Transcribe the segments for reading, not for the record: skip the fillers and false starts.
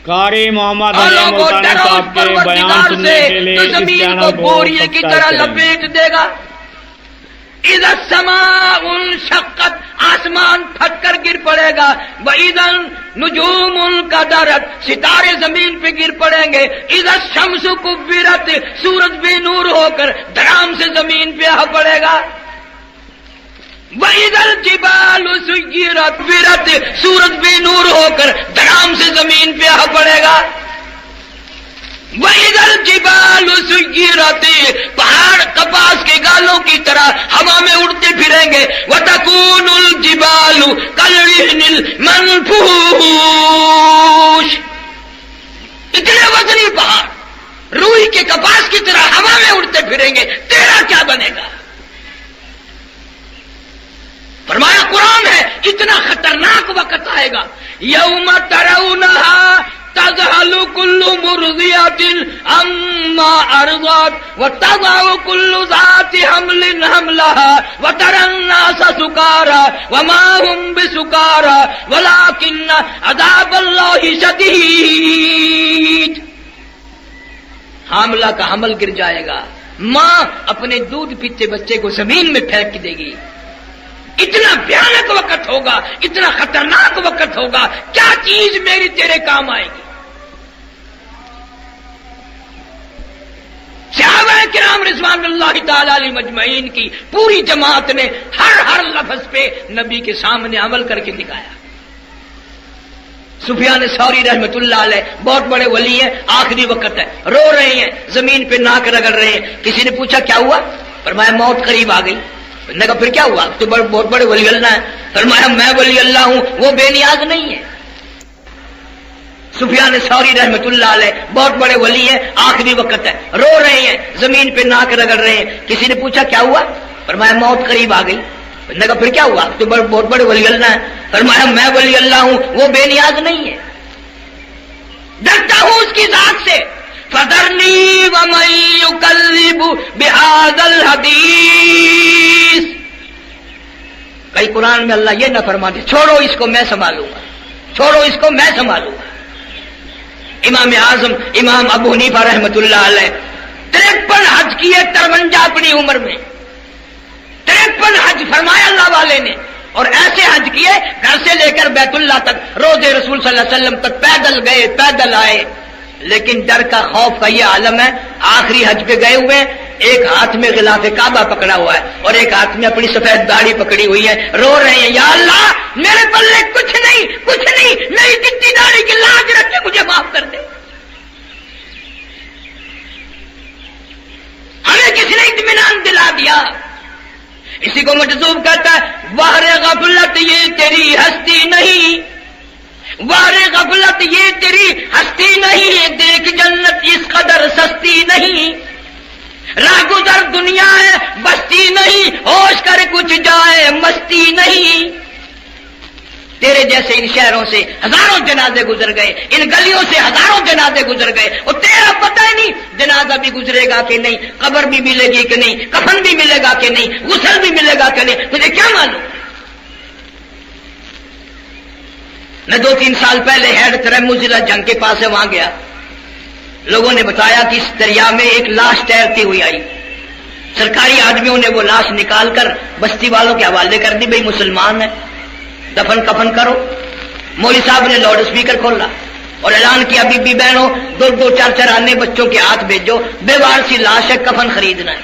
قاری محمد حنیف ملتانی صاحب کے بیان سننے کے لیے اس چینل کو بوریے کی طرح سبسکرائب کریں۔ لپیٹ دے گا۔ اذا السماء انشقت، آسمان پھٹ کر گر پڑے گا۔ واذا النجوم انکدرت، ستارے زمین پہ گر پڑیں گے۔ اذا الشمس کورت، سورج بے نور ہو کر دھڑام سے زمین پہ آ پڑے گا۔ وَإِذَا الْجِبَالُ سُيِّرَتْ، سورج بے نور ہو کر دھڑام سے زمین پہ آ پڑے گا۔ وَإِذَا الْجِبَالُ سُيِّرَتْ، پہاڑ کپاس کے گالوں کی طرح ہوا میں اڑتے پھریں گے۔ وَتَكُونُ الْجِبَالُ كَالْعِهْنِ الْمَنْفُوشِ، اتنے وزنی پہاڑ روئی کے کپاس کی طرح ہوا میں اڑتے پھریں گے، تیرا کیا بنے گا؟ فرمایا قرآن ہے اتنا خطرناک وقت آئے گا۔ یوم ترونہا تذہل کل مرضیۃ عما ارضعت وتضع کل ذات حمل حملها وترى الناس سکارى وما هم بسکارى ولكن عذاب اللہ شدید۔ حاملہ کا حمل گر جائے گا، ماں اپنے دودھ پیتے بچے کو زمین میں پھینک دے گی۔ اتنا بھیانک وقت ہوگا، اتنا خطرناک وقت ہوگا، کیا چیز میری تیرے کام آئے گی؟ صحابہ کرام رضوان اللہ تعالی علیہ مجمعین کی پوری جماعت نے ہر لفظ پہ نبی کے سامنے عمل کر کے دکھایا۔ سفیان ثوری رحمۃ اللہ علیہ بہت بڑے ولی ہیں، آخری وقت ہے، رو رہے ہیں، زمین پہ ناک رگڑ رہے ہیں۔ کسی نے پوچھا کیا ہوا؟ فرمایا موت قریب آ گئی۔ نے کہا پھر کیا ہوا؟ تو بہت بڑے ولی اللہ ہیں۔ فرمایا میں ولی اللہ ہوں، وہ بے نیاز نہیں ہے۔ سفیان ثوری رحمۃ اللہ علیہ بہت بڑے ولی ہیں، آخری وقت ہے، رو رہے ہیں، زمین پہ ناک رگڑ رہے ہیں۔ کسی نے پوچھا کیا ہوا؟ فرمایا موت قریب آ گئی۔ نے کہا پھر کیا ہوا؟ تو بہت بڑے ولی اللہ ہیں۔ فرمایا میں ولی اللہ ہوں، وہ بے نیاز نہیں ہے۔ ڈرتا ہوں اس کی ذات سے۔ فَذَرْنِي وَمَن يُكَذِّبُ بِهَذَا الْحَدِيثِ، کئی قرآن میں اللہ یہ نہ فرماتے چھوڑو اس کو میں سنبھالوں گا، چھوڑو اس کو میں سنبھالوں گا۔ امام اعظم امام ابو حنیفہ رحمۃ اللہ علیہ 53 حج کیے 53 اپنی عمر میں، 53 حج فرمایا اللہ والے نے، اور ایسے حج کیے گھر سے لے کر بیت اللہ تک، روضے رسول صلی اللہ علیہ وسلم تک پیدل گئے پیدل آئے۔ لیکن ڈر کا خوف کا یہ عالم ہے، آخری حج پہ گئے ہوئے، ایک ہاتھ میں غلاف کعبہ پکڑا ہوا ہے اور ایک ہاتھ میں اپنی سفید داڑھی پکڑی ہوئی ہے، رو رہے ہیں یا اللہ میرے پلے کچھ نہیں میری چٹی داڑھی کی لاج رکھ کے مجھے معاف کر دے۔ ہمیں کسی نے اطمینان دلا دیا۔ اسی کو مجذوب کہتا ہے وہر غفلت یہ تیری ہستی نہیں، وہر غفلت یہ تیری ہستی نہیں، دیکھ جنت اس قدر سستی نہیں، راہ گزر دنیا ہے بستی نہیں، ہوش کر کچھ جائے مستی نہیں۔ تیرے جیسے ان شہروں سے ہزاروں جنازے گزر گئے، ان گلیوں سے ہزاروں جنازے گزر گئے، اور تیرا پتہ ہی نہیں جنازہ بھی گزرے گا کہ نہیں، قبر بھی ملے گی کہ نہیں، کفن بھی ملے گا کہ نہیں، غسل بھی ملے گا کہ نہیں، تجھے کیا معلوم؟ میں 2-3 سال پہلے ہیڈ ترمزلہ جنگ کے پاس ہے، وہاں گیا، لوگوں نے بتایا کہ اس دریا میں ایک لاش تیرتی ہوئی آئی۔ سرکاری آدمیوں نے وہ لاش نکال کر بستی والوں کے حوالے کر دی، بھئی مسلمان ہے دفن کفن کرو۔ مولوی صاحب نے لاؤڈ اسپیکر کھولا اور اعلان کیا بی بی بہنوں 2-2 4-4 آنے بچوں کے ہاتھ بھیجو، بیوار سی لاش ہے، کفن خریدنا ہے۔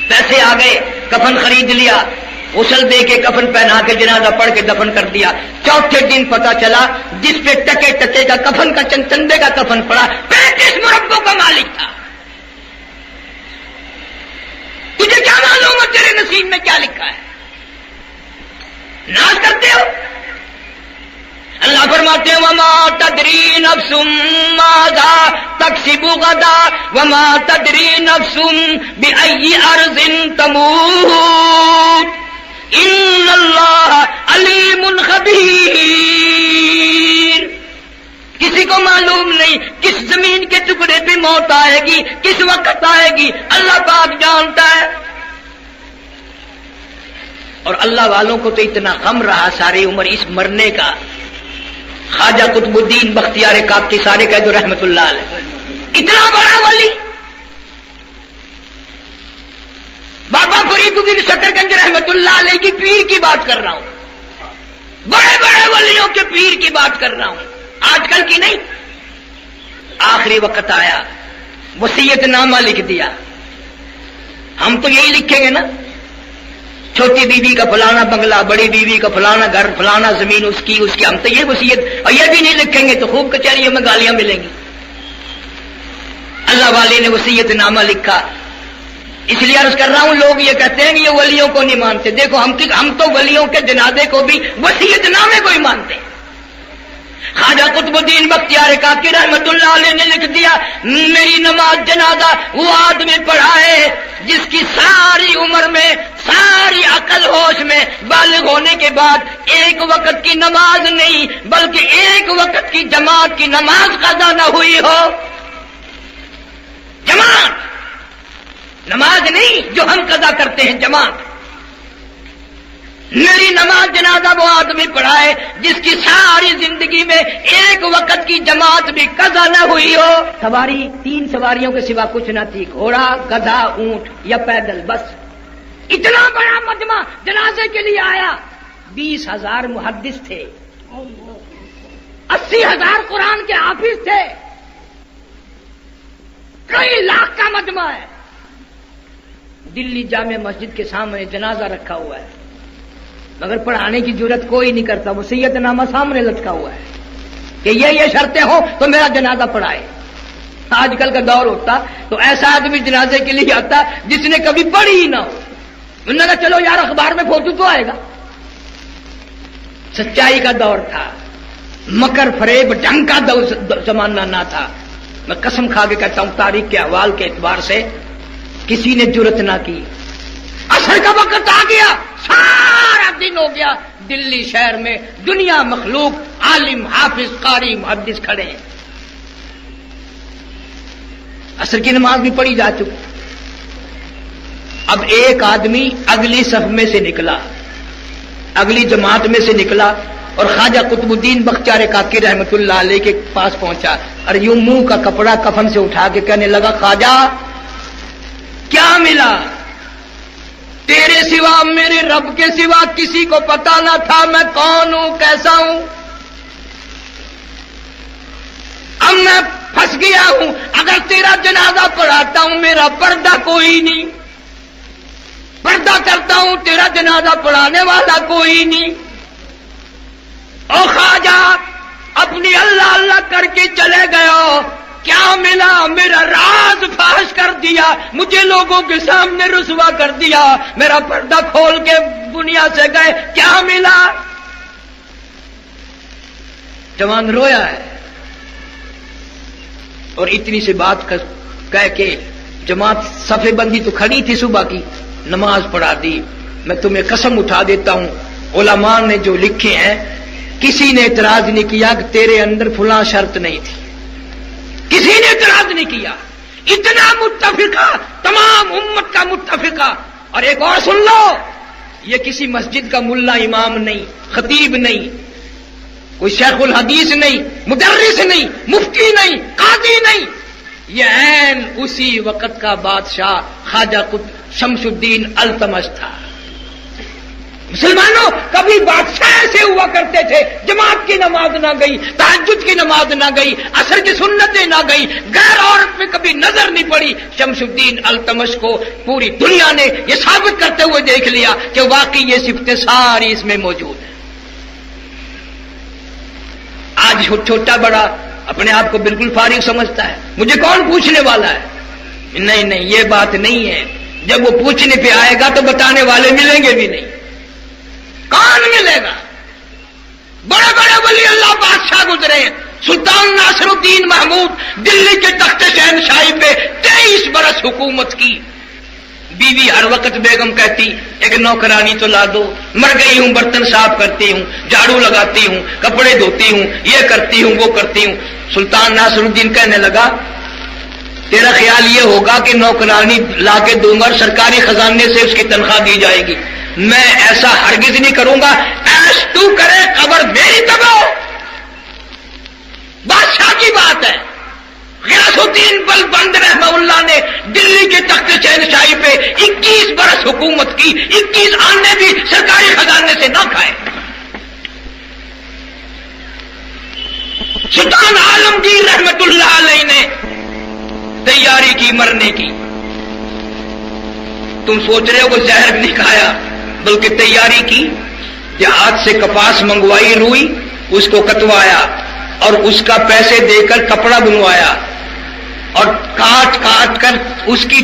پیسے آ گئے، کفن خرید لیا، غسل دے کے کفن پہنا کے جنازہ پڑھ کے دفن کر دیا۔ چوتھے دن پتا چلا جس پہ ٹکے کا کفن کا چندے کا کفن پڑا 35 مربوں کا مالک تھا۔ تجھے کیا معلوم ہے تیرے نصیب میں کیا لکھا ہے؟ ناز کرتے ہو۔ اللہ فرماتے ہیں وما تدری نفس ماذا تکسب غدا وما تدری نفس بأي ارض تموت ان اللہ علیم خبیر۔ کسی کو معلوم نہیں کس زمین کے ٹکڑے پہ موت آئے گی، کس وقت آئے گی، اللہ پاک جانتا ہے۔ اور اللہ والوں کو تو اتنا غم رہا ساری عمر اس مرنے کا، خواجہ قطب الدین بختیار کاکی، سارے کہہ دو رحمت اللہ علیہ، اتنا بڑا ولی۔ بابا فرید الدین شکرگنج رحمت اللہ علیہ کی پیر کی بات کر رہا ہوں، بڑے بڑے ولیوں کے پیر کی بات کر رہا ہوں، آج کل کی نہیں۔ آخری وقت آیا، وصیت نامہ لکھ دیا۔ ہم تو یہی لکھیں گے نا، چھوٹی بیوی کا فلانا بنگلہ، بڑی بیوی کا فلانا گھر، فلانا زمین اس کی، ہم تو یہ وصیت، اور یہ بھی نہیں لکھیں گے تو خوب کچہریوں میں گالیاں ملیں گی۔ اللہ والے نے وصیت نامہ لکھا۔ اس لیے عرض کر رہا ہوں، لوگ یہ کہتے ہیں کہ یہ ولیوں کو نہیں مانتے، دیکھو ہم تو ولیوں کے جنازے کو بھی وصیت نامے کو ہی مانتے ہیں۔ خواجہ قطب الدین بختیار کاکی رحمت اللہ علیہ نے لکھ دیا، میری نماز جنازہ وہ آدمی پڑھا ہے جس کی ساری عمر میں، ساری عقل ہوش میں بالغ ہونے کے بعد ایک وقت کی نماز نہیں بلکہ ایک وقت کی جماعت کی نماز قضا نہ ہوئی ہو۔ جماعت، نماز نہیں جو ہم قضا کرتے ہیں، جماعت۔ میری نماز جنازہ وہ آدمی پڑھا ہے جس کی ساری زندگی میں ایک وقت کی جماعت بھی قضا نہ ہوئی ہو۔ سواری 3 سواریوں کے سوا کچھ نہ تھی، گھوڑا، گدھا، اونٹ یا پیدل، بس۔ اتنا بڑا مجمع جنازے کے لیے آیا۔ 20,000 محدث تھے، 80,000 قرآن کے حافظ تھے، کئی لاکھ کا مجمع ہے۔ دلی جامع مسجد کے سامنے جنازہ رکھا ہوا ہے، مگر پڑھانے کی جرت کوئی نہیں کرتا، وصیت نامہ سامنے لٹکا ہوا ہے کہ یہ شرطیں ہوں تو میرا جنازہ پڑھائے۔ آج کل کا دور ہوتا تو ایسا آدمی جنازے کے لیے آتا جس نے کبھی پڑھی ہی نہ ہو، انہوں نے کہا چلو یار اخبار میں فوٹو تو آئے گا۔ سچائی کا دور تھا، مکر فریب ڈھنگ کا زمانہ نہ تھا۔ میں قسم کھا کے کہتا ہوں، تاریخ کے احوال کے اعتبار سے کسی نے جرت نہ کی۔ عصر کا وقت آ گیا، سارا دن ہو گیا، دلی شہر میں دنیا مخلوق عالم، حافظ، قاری، محدث کھڑے ہیں۔ عصر کی نماز بھی پڑھی جا چکی۔ اب ایک آدمی اگلی صف میں سے نکلا، اگلی جماعت میں سے نکلا اور خواجہ قطب الدین بختیار کاکی رحمت اللہ علیہ کے پاس پہنچا اور یوں منہ کا کپڑا کفن سے اٹھا کے کہنے لگا، خواجہ کیا ملا؟ تیرے سوا، میرے رب کے سوا کسی کو پتا نہ تھا میں کون ہوں، کیسا ہوں۔ اب میں پھنس گیا ہوں، اگر تیرا جنازہ پڑھاتا ہوں میرا پردہ کوئی نہیں، پردہ کرتا ہوں تیرا جنازہ پڑھانے والا کوئی نہیں۔ او خواجہ اپنی اللہ اللہ کر کے چلے گئے ہو، کیا ملا؟ میرا راز فاش کر دیا، مجھے لوگوں کے سامنے رسوا کر دیا، میرا پردہ کھول کے دنیا سے گئے، کیا ملا؟ جوان رویا ہے اور اتنی سی بات کہہ کے جماعت صفے بندی تو کھڑی تھی، صبح کی نماز پڑھا دی۔ میں تمہیں قسم اٹھا دیتا ہوں، علماء نے جو لکھے ہیں کسی نے اعتراض نہیں کیا کہ تیرے اندر فلاں شرط نہیں تھی، کسی نے اعتراض نہیں کیا۔ اتنا متفقہ، تمام امت کا متفقہ۔ اور ایک اور سن لو، یہ کسی مسجد کا ملا امام نہیں، خطیب نہیں، کوئی شیخ الحدیث نہیں، مدرس نہیں، مفتی نہیں، قاضی نہیں، یہ عین اسی وقت کا بادشاہ خواجہ شمس الدین التمش تھا۔ مسلمانوں، کبھی بادشاہ ایسے ہوا کرتے تھے، جماعت کی نماز نہ گئی، تہجد کی نماز نہ گئی، عصر کی سنتیں نہ گئی، غیر عورت میں کبھی نظر نہیں پڑی۔ شمس الدین التمش کو پوری دنیا نے یہ ثابت کرتے ہوئے دیکھ لیا کہ واقعی یہ صفتیں ساری اس میں موجود ہیں۔ آج چھوٹا بڑا اپنے آپ کو بالکل فارغ سمجھتا ہے، مجھے کون پوچھنے والا ہے؟ نہیں، یہ بات نہیں ہے۔ جب وہ پوچھنے پہ آئے گا تو بتانے والے ملیں گے بھی نہیں۔ کون ملے گا؟ بڑے بڑے ولی اللہ بادشاہ گزرے ہیں۔ سلطان ناصر الدین محمود دلی کے تخت شہنشاہی پہ 23 برس حکومت کی۔ بیوی ہر وقت بیگم کہتی ایک نوکرانی تو لا دو، مر گئی ہوں، برتن صاف کرتی ہوں، جھاڑو لگاتی ہوں، کپڑے دھوتی ہوں، یہ کرتی ہوں، وہ کرتی ہوں۔ سلطان ناصر الدین کہنے لگا تیرا خیال یہ ہوگا کہ نوکرانی لا کے دوں گا اور سرکاری خزانے سے اس کی تنخواہ دی جائے گی، میں ایسا ہرگز نہیں کروں گا، ایش تو کرے قبر میری تباہ۔ بادشاہ کی بات ہے. غیاث الدین بلبند رحمہ اللہ نے دلی کے تخت شہنشاہی پہ 21 برس حکومت کی، 21 آنے بھی سرکاری خزانے سے نہ کھائے. سلطان عالمگیر رحمت اللہ علیہ نے تیاری کی مرنے کی. تم سوچ رہے ہو وہ زہر نہیں کھایا بلکہ تیاری کی. دیہات سے کپاس منگوائی، روئی، اس کو کتوایا اور اس کا پیسے دے کر کپڑا بنوایا اور کاٹ کاٹ کر اس کی